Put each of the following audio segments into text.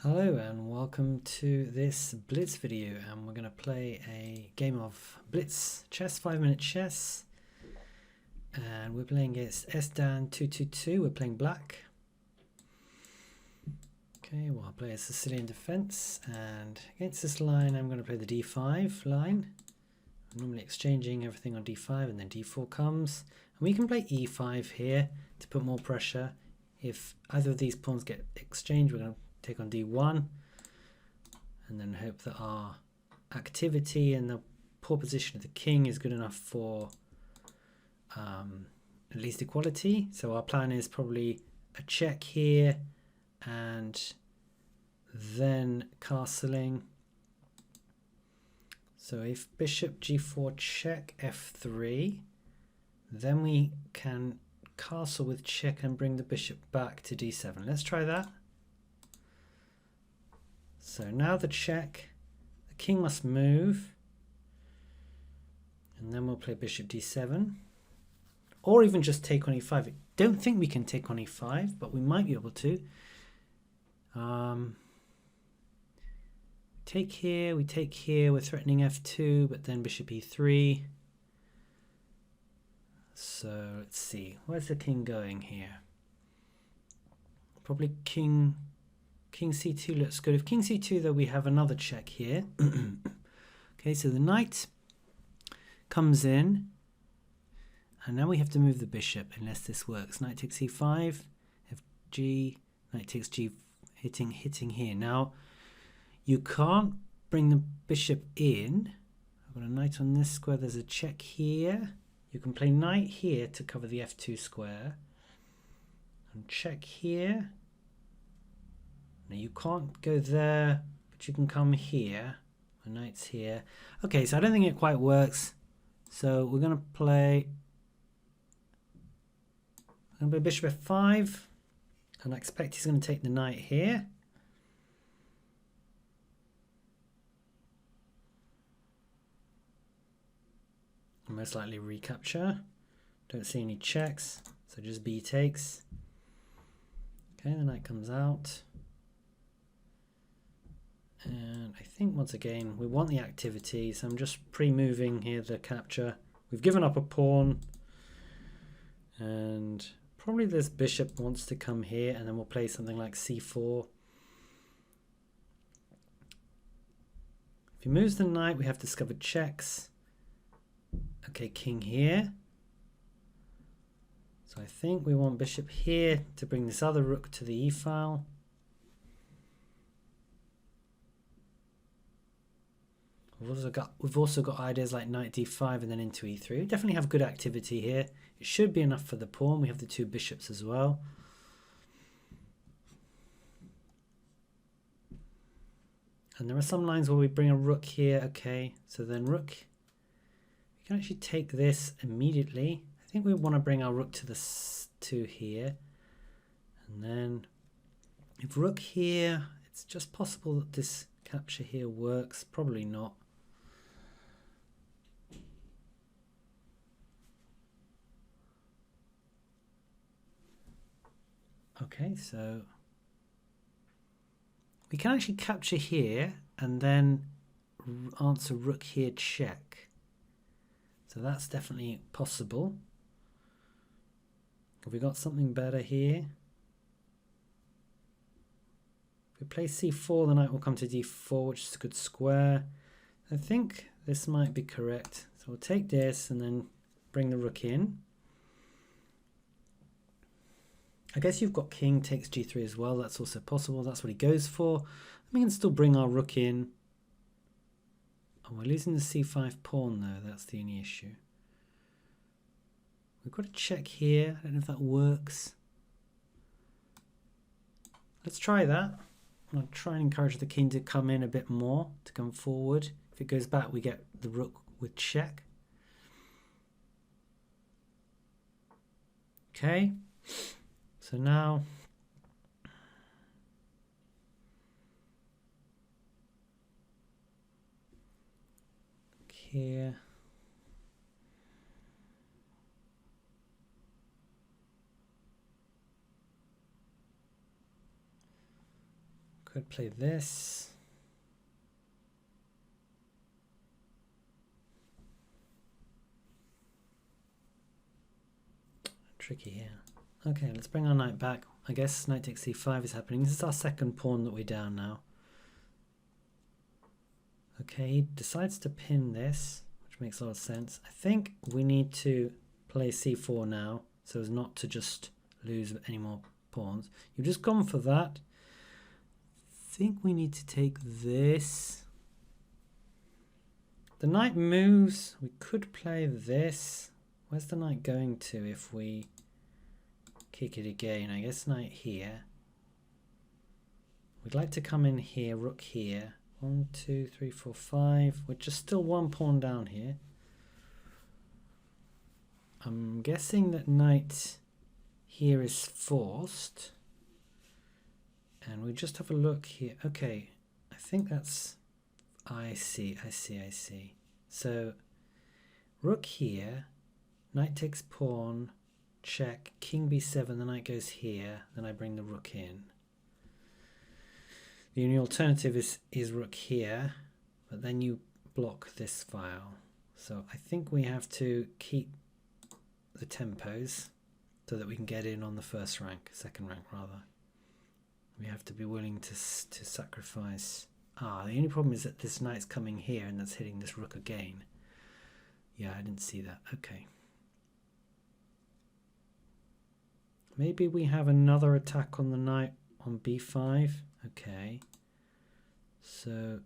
Hello and welcome to this Blitz video, and we're going to play a game of Blitz chess, 5-minute chess, and we're playing against Sdan22. We're playing black. Okay, well, I'll play a Sicilian defense, and against this line I'm going to play the d5 line. I'm normally exchanging everything on d5 and then d4 comes, and we can play e5 here to put more pressure. If either of these pawns get exchanged, we're going to take on d1 and then hope that our activity and the poor position of the king is good enough for at least equality. So our plan is probably a check here and then castling. So if bishop g4 check f3, then we can castle with check and bring the bishop back to d7. Let's try that. So now the check, the king must move, and then we'll play bishop d7, or even just take on e5. I don't think we can take on e5, but we might be able to. Take here, we take here, we're threatening f2, but then bishop e3. So let's see, where's the king going here? Probably king c2 looks good. If king c2, though, we have another check here. Okay, so the knight comes in, and now we have to move the bishop unless this works. Knight takes e5, fg, knight takes g, hitting here. Now you can't bring the bishop in. I've got a knight on this square. There's a check here. You can play knight here to cover the f2 square, and check here. Now you can't go there, but you can come here. My knight's here. Okay, so I don't think it quite works. So we're going to play bishop f5, and I expect he's going to take the knight here. And most likely recapture. Don't see any checks, so just b takes. Okay, the knight comes out. And I think once again we want the activity, so I'm just pre-moving here the capture. We've given up a pawn, and probably this bishop wants to come here, and then we'll play something like c4. If he moves the knight, we have discovered checks. Okay, king here. So I think we want bishop here to bring this other rook to the e file. We've also got ideas like knight d5 and then into e3. We definitely have good activity here. It should be enough for the pawn. We have the two bishops as well. And there are some lines where we bring a rook here. Okay, so then rook. We can actually take this immediately. I think we want to bring our rook to the 2 here. And then if rook here, it's just possible that this capture here works. Probably not. Okay, so we can actually capture here and then answer rook here check. So that's definitely possible. Have we got something better here? If we play c4, the knight will come to d4, which is a good square. I think this might be correct. So we'll take this and then bring the rook in. I guess you've got king takes g3 as well. That's also possible. That's what he goes for. We can still bring our rook in. Oh, we're losing the c5 pawn though. That's the only issue. We've got a check here. I don't know if that works. Let's try that. I'm going to try and encourage the king to come in a bit more, to come forward. If it goes back, we get the rook with check. Okay. So now here. Could play this. Tricky here. Okay, let's bring our knight back. I guess knight takes c5 is happening. This is our second pawn that we're down now. Okay, he decides to pin this, which makes a lot of sense. I think we need to play c4 now, so as not to just lose any more pawns. You've just gone for that. I think we need to take this. The knight moves. We could play this. Where's the knight going to if we kick it again? I guess knight here. We'd like to come in here, rook here. 1, 2, 3, 4, 5. We're just still one pawn down here. I'm guessing that knight here is forced. And we just have a look here. Okay, I think that's... I see. So, rook here. Knight takes pawn. Check. King b7. The knight goes here. Then I bring the rook in. The only alternative is rook here, but then you block this file. So I think we have to keep the tempos so that we can get in on the first rank, second rank rather. We have to be willing to sacrifice. The only problem is that this knight's coming here and that's hitting this rook again. Yeah, I didn't see that. Okay. Maybe we have another attack on the knight on b5. Okay, so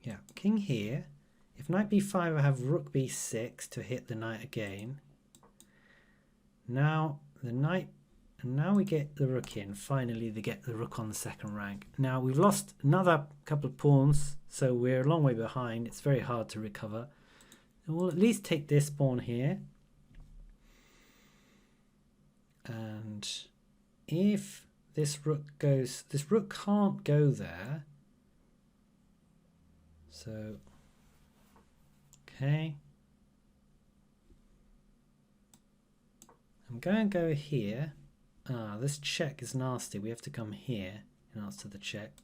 yeah, king here. If knight b5, I have rook b6 to hit the knight again. Now the knight, and now we get the rook in. Finally, they get the rook on the second rank. Now we've lost another couple of pawns, so we're a long way behind. It's very hard to recover. And we'll at least take this pawn here. And if this rook goes, this rook can't go there. So, okay. I'm going to go here. This check is nasty. We have to come here in answer to the check.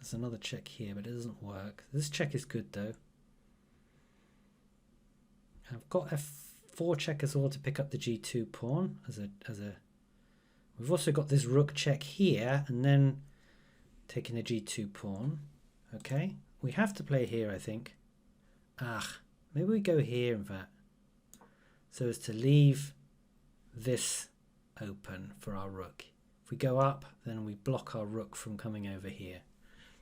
There's another check here, but it doesn't work. This check is good though. I've got f4 check as well to pick up the g2 pawn as a. We've also got this rook check here, and then taking the g2 pawn. Okay, we have to play here, I think. Maybe we go here in fact, so as to leave this open for our rook. If we go up, then we block our rook from coming over here.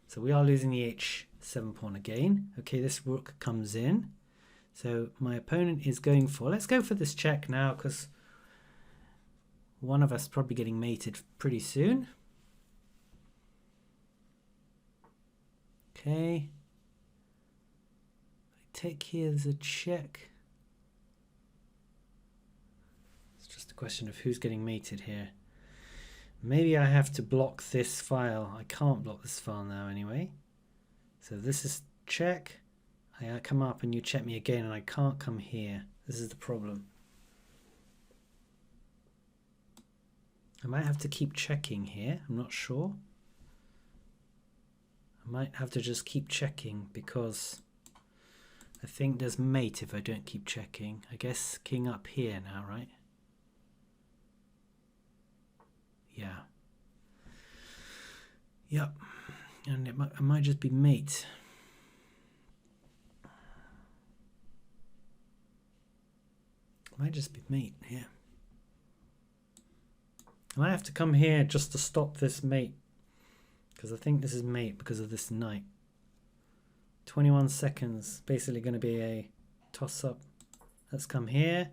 So we are losing the h7 pawn again. Okay, this rook comes in. So my opponent is going for, let's go for this check now, because one of us is probably getting mated pretty soon. Okay. I take here as a check. It's just a question of who's getting mated here. Maybe I have to block this file. I can't block this file now anyway. So this is check. I come up and you check me again and I can't come here. This is the problem. I might have to keep checking here. I'm not sure. I might have to just keep checking because I think there's mate if I don't keep checking. I guess king up here now, right? Yeah. Yep. And it might just be mate. Might just be mate here. I might have to come here just to stop this mate, because I think this is mate because of this knight. 21 seconds, basically going to be a toss up. Let's come here,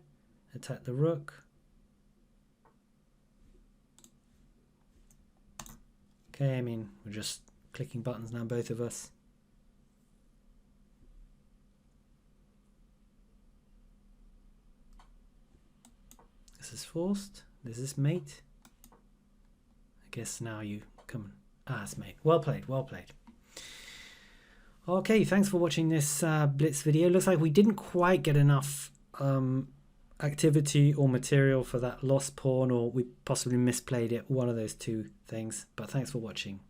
attack the rook. Okay, I mean, we're just clicking buttons now, both of us. This is forced. This is mate. I guess now you come. It's mate. Well played. Well played. Okay, thanks for watching this Blitz video. Looks like we didn't quite get enough activity or material for that lost pawn, or we possibly misplayed it, one of those two things. But thanks for watching.